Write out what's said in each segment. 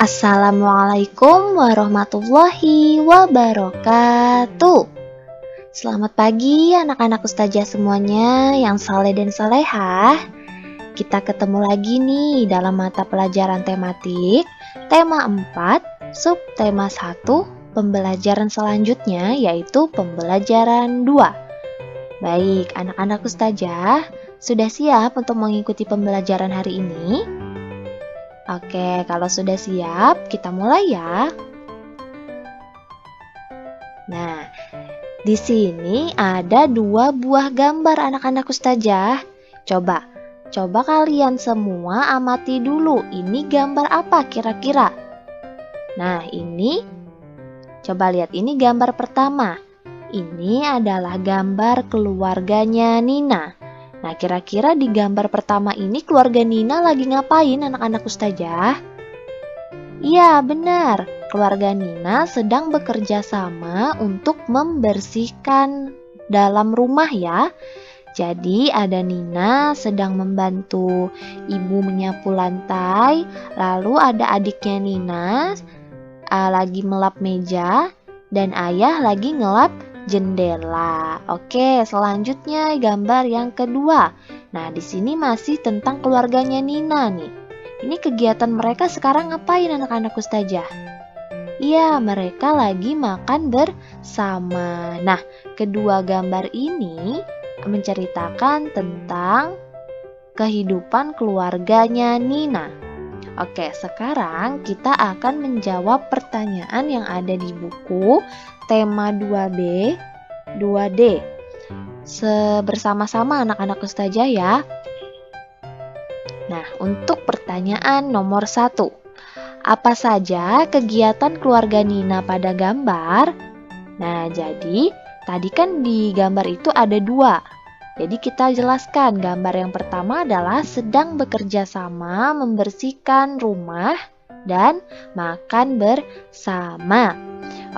Assalamualaikum warahmatullahi wabarakatuh. Selamat pagi anak-anak ustazah semuanya yang saleh dan salehah. Kita ketemu lagi nih dalam mata pelajaran tematik tema 4, subtema 1, pembelajaran selanjutnya yaitu pembelajaran 2. Baik, anak-anak ustazah, sudah siap untuk mengikuti pembelajaran hari ini? Oke, kalau sudah siap, kita mulai ya. Nah, di sini ada 2 buah gambar anak-anak ustazah. Coba kalian semua amati dulu, ini gambar apa kira-kira? Nah, coba lihat, ini gambar pertama. Ini adalah gambar keluarganya Nina. Nah, kira-kira di gambar pertama ini keluarga Nina lagi ngapain anak-anak ustazah? Iya, benar. Keluarga Nina sedang bekerja sama untuk membersihkan dalam rumah ya. Jadi ada Nina sedang membantu ibu menyapu lantai, lalu ada adiknya Nina lagi melap meja, dan ayah lagi ngelap jendela. Oke, selanjutnya gambar yang kedua. Nah, di sini masih tentang keluarganya Nina nih. Ini kegiatan mereka sekarang ngapain anak-anak ustazah? Iya, mereka lagi makan bersama. Nah, kedua gambar ini menceritakan tentang kehidupan keluarganya Nina. Oke, sekarang kita akan menjawab pertanyaan yang ada di buku tema 2B, 2D. Bersama-sama anak-anak ustazah ya. Nah, untuk pertanyaan nomor 1. Apa saja kegiatan keluarga Nina pada gambar? Nah, jadi tadi kan di gambar itu ada 2. Jadi kita jelaskan, gambar yang pertama adalah sedang bekerja sama membersihkan rumah dan makan bersama.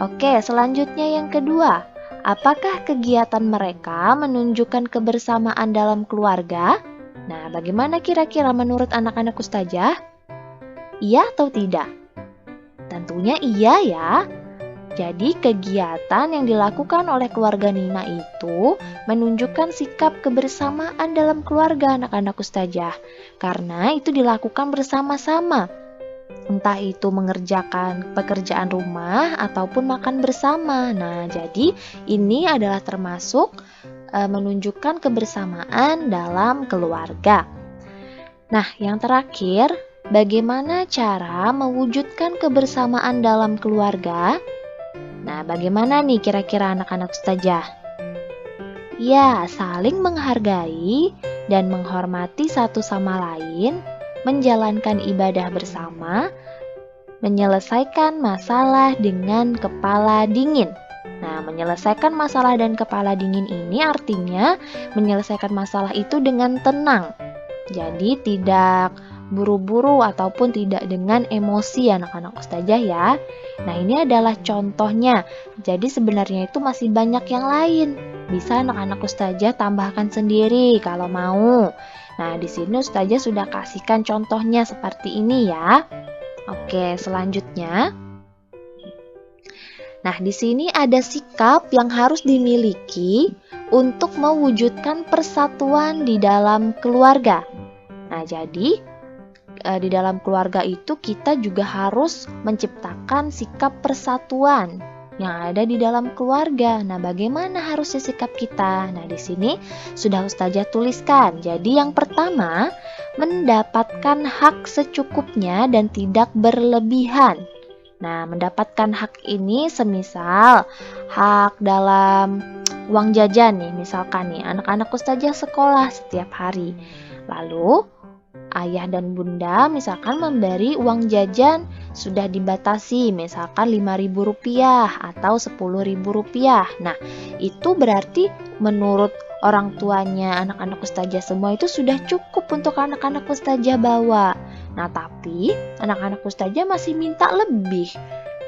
Oke, selanjutnya yang kedua. Apakah kegiatan mereka menunjukkan kebersamaan dalam keluarga? Nah, bagaimana kira-kira menurut anak-anak ustazah? Iya atau tidak? Tentunya iya ya. Jadi kegiatan yang dilakukan oleh keluarga Nina itu menunjukkan sikap kebersamaan dalam keluarga anak-anak ustazah. Karena itu dilakukan bersama-sama. Entah itu mengerjakan pekerjaan rumah ataupun makan bersama. Nah, jadi ini adalah termasuk menunjukkan kebersamaan dalam keluarga. Nah, yang terakhir, bagaimana cara mewujudkan kebersamaan dalam keluarga? Nah, bagaimana nih kira-kira anak-anak ustazah? Ya, saling menghargai dan menghormati satu sama lain, menjalankan ibadah bersama, menyelesaikan masalah dengan kepala dingin. Nah, menyelesaikan masalah dan kepala dingin ini artinya menyelesaikan masalah itu dengan tenang. Jadi tidak buru-buru ataupun tidak dengan emosi anak-anak ustazah ya. Nah, ini adalah contohnya. Jadi sebenarnya itu masih banyak yang lain. Bisa anak-anak ustazah tambahkan sendiri kalau mau. Nah, di sini ustazah sudah kasihkan contohnya seperti ini ya. Oke, selanjutnya. Nah, di sini ada sikap yang harus dimiliki untuk mewujudkan persatuan di dalam keluarga. Nah, jadi di dalam keluarga itu kita juga harus menciptakan sikap persatuan yang ada di dalam keluarga. Nah, bagaimana harusnya sikap kita? Nah, di sini sudah ustazah tuliskan. Jadi yang pertama, mendapatkan hak secukupnya dan tidak berlebihan. Nah, mendapatkan hak ini semisal hak dalam uang jajan nih, misalkan nih anak-anak ustazah sekolah setiap hari. Lalu ayah dan bunda misalkan memberi uang jajan sudah dibatasi, misalkan Rp5.000 atau Rp10.000. Nah, itu berarti menurut orang tuanya anak-anak ustazah semua itu sudah cukup untuk anak-anak ustazah bawa. Nah, tapi anak-anak ustazah masih minta lebih,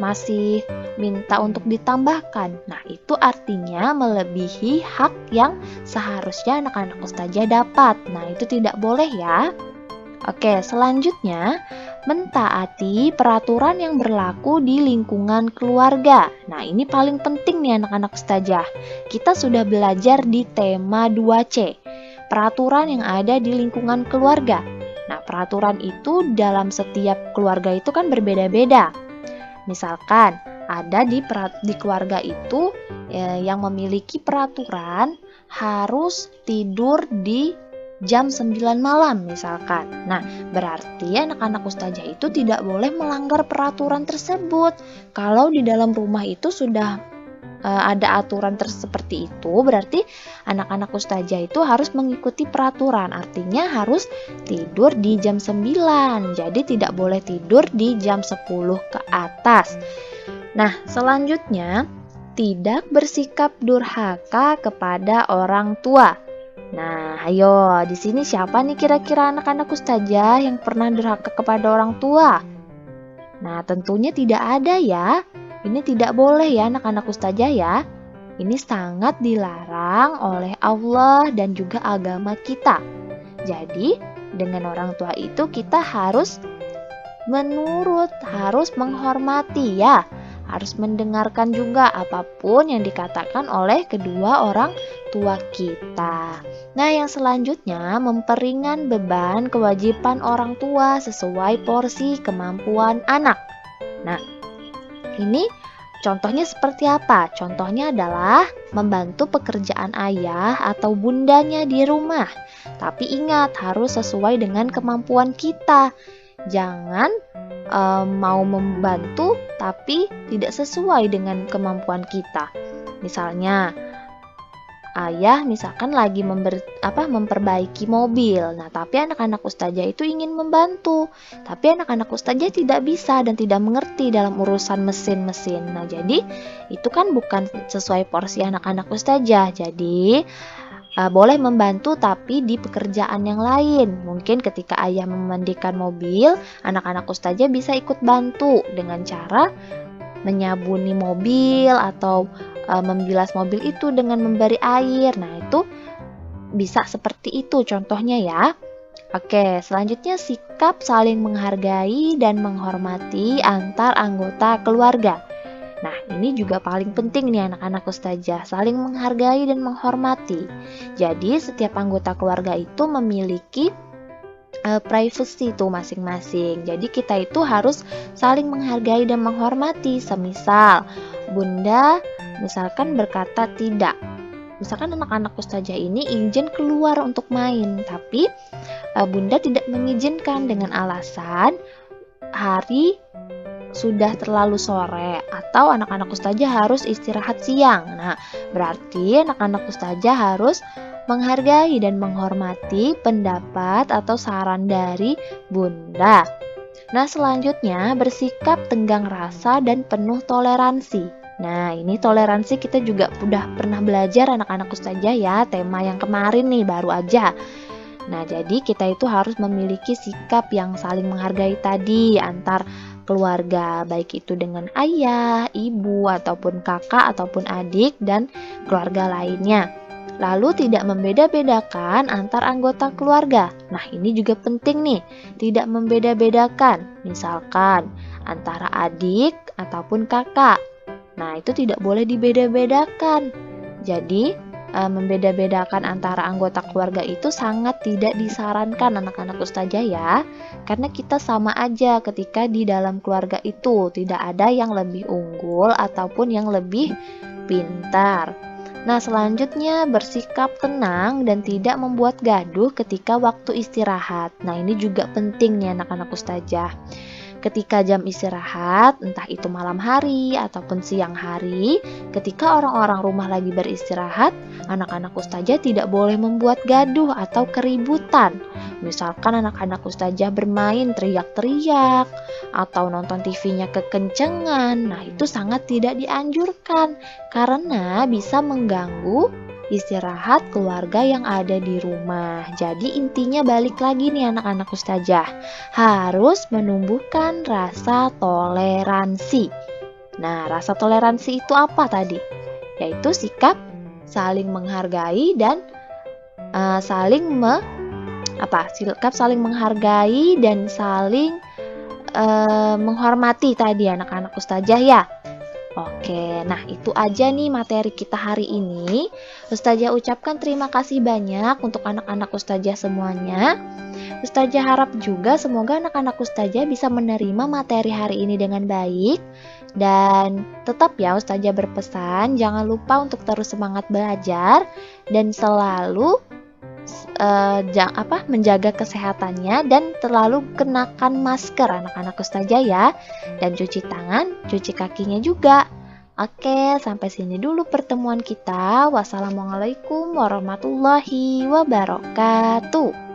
masih minta untuk ditambahkan. Nah, itu artinya melebihi hak yang seharusnya anak-anak ustazah dapat. Nah, itu tidak boleh ya. Oke, selanjutnya mentaati peraturan yang berlaku di lingkungan keluarga. Nah, ini paling penting nih anak-anak ustazah. Kita sudah belajar di tema 2C, peraturan yang ada di lingkungan keluarga. Nah, peraturan itu dalam setiap keluarga itu kan berbeda-beda. Misalkan ada di keluarga itu yang memiliki peraturan harus tidur di jam 9 malam misalkan. Nah, berarti anak-anak ustazah itu tidak boleh melanggar peraturan tersebut. Kalau di dalam rumah itu sudah ada aturan seperti itu, berarti anak-anak ustazah itu harus mengikuti peraturan. Artinya harus tidur di jam 9. Jadi tidak boleh tidur di jam 10 ke atas. Nah, selanjutnya tidak bersikap durhaka kepada orang tua. Nah, ayo, di sini siapa nih kira-kira anak-anak ustazah yang pernah durhaka kepada orang tua? Nah, tentunya tidak ada ya. Ini tidak boleh ya anak-anak ustazah ya. Ini sangat dilarang oleh Allah dan juga agama kita. Jadi, dengan orang tua itu kita harus menurut, harus menghormati ya. Harus mendengarkan juga apapun yang dikatakan oleh kedua orang tua kita. Nah, yang selanjutnya memperingan beban kewajiban orang tua sesuai porsi kemampuan anak. Nah, ini contohnya seperti apa? Contohnya adalah membantu pekerjaan ayah atau bundanya di rumah. Tapi ingat, harus sesuai dengan kemampuan kita. Jangan mau membantu tapi tidak sesuai dengan kemampuan kita. Misalnya ayah misalkan lagi memperbaiki mobil. Nah, tapi anak-anak ustazah itu ingin membantu, tapi anak-anak ustazah tidak bisa dan tidak mengerti dalam urusan mesin-mesin. Nah, jadi itu kan bukan sesuai porsi anak-anak ustazah. Jadi boleh membantu tapi di pekerjaan yang lain. Mungkin ketika ayah memandikan mobil, anak-anak ustazah bisa ikut bantu dengan cara menyabuni mobil atau membilas mobil itu dengan memberi air. Nah, itu bisa seperti itu contohnya ya. Oke, selanjutnya sikap saling menghargai dan menghormati antar anggota keluarga. Nah, ini juga paling penting nih anak-anak ustazah, saling menghargai dan menghormati. Jadi, setiap anggota keluarga itu memiliki privacy itu masing-masing. Jadi, kita itu harus saling menghargai dan menghormati. Semisal, Bunda misalkan berkata tidak. Misalkan anak-anak ustazah ini izin keluar untuk main, tapi Bunda tidak mengizinkan dengan alasan hari sudah terlalu sore atau anak-anak ustazah harus istirahat siang. Nah, berarti anak-anak ustazah harus menghargai dan menghormati pendapat atau saran dari Bunda. Nah, selanjutnya bersikap tenggang rasa dan penuh toleransi. Nah, ini toleransi kita juga udah pernah belajar anak-anak ustazah ya, tema yang kemarin nih baru aja. Nah, jadi kita itu harus memiliki sikap yang saling menghargai tadi antar keluarga, baik itu dengan ayah, ibu, ataupun kakak, ataupun adik, dan keluarga lainnya. Lalu tidak membeda-bedakan antar anggota keluarga. Nah, ini juga penting nih, tidak membeda-bedakan. Misalkan antara adik ataupun kakak. Nah, itu tidak boleh dibeda-bedakan. Jadi, membeda-bedakan antara anggota keluarga itu sangat tidak disarankan anak-anak ustazah ya, karena kita sama aja ketika di dalam keluarga itu, tidak ada yang lebih unggul ataupun yang lebih pintar. Nah, selanjutnya bersikap tenang dan tidak membuat gaduh ketika waktu istirahat. Nah, ini juga penting nih anak-anak ustazah. Ketika jam istirahat, entah itu malam hari ataupun siang hari, ketika orang-orang rumah lagi beristirahat, anak-anak ustazah tidak boleh membuat gaduh atau keributan. Misalkan anak-anak ustazah bermain teriak-teriak atau nonton TV-nya kekencengan. Nah, itu sangat tidak dianjurkan karena bisa mengganggu istirahat keluarga yang ada di rumah. Jadi intinya balik lagi nih anak-anak ustazah, harus menumbuhkan rasa toleransi. Nah, rasa toleransi itu apa tadi? Yaitu sikap saling menghargai dan sikap saling menghargai dan saling menghormati tadi anak-anak Ustazah ya. Oke, nah itu aja nih materi kita hari ini. Ustazah ucapkan terima kasih banyak untuk anak-anak Ustazah semuanya. Ustazah harap juga semoga anak-anak Ustazah bisa menerima materi hari ini dengan baik. Dan tetap ya Ustazah berpesan, jangan lupa untuk terus semangat belajar dan selalu menjaga kesehatannya dan terlalu kenakan masker anak-anak Ustazah ya. Dan cuci tangan, cuci kakinya juga. Oke, sampai sini dulu pertemuan kita. Wassalamualaikum warahmatullahi wabarakatuh.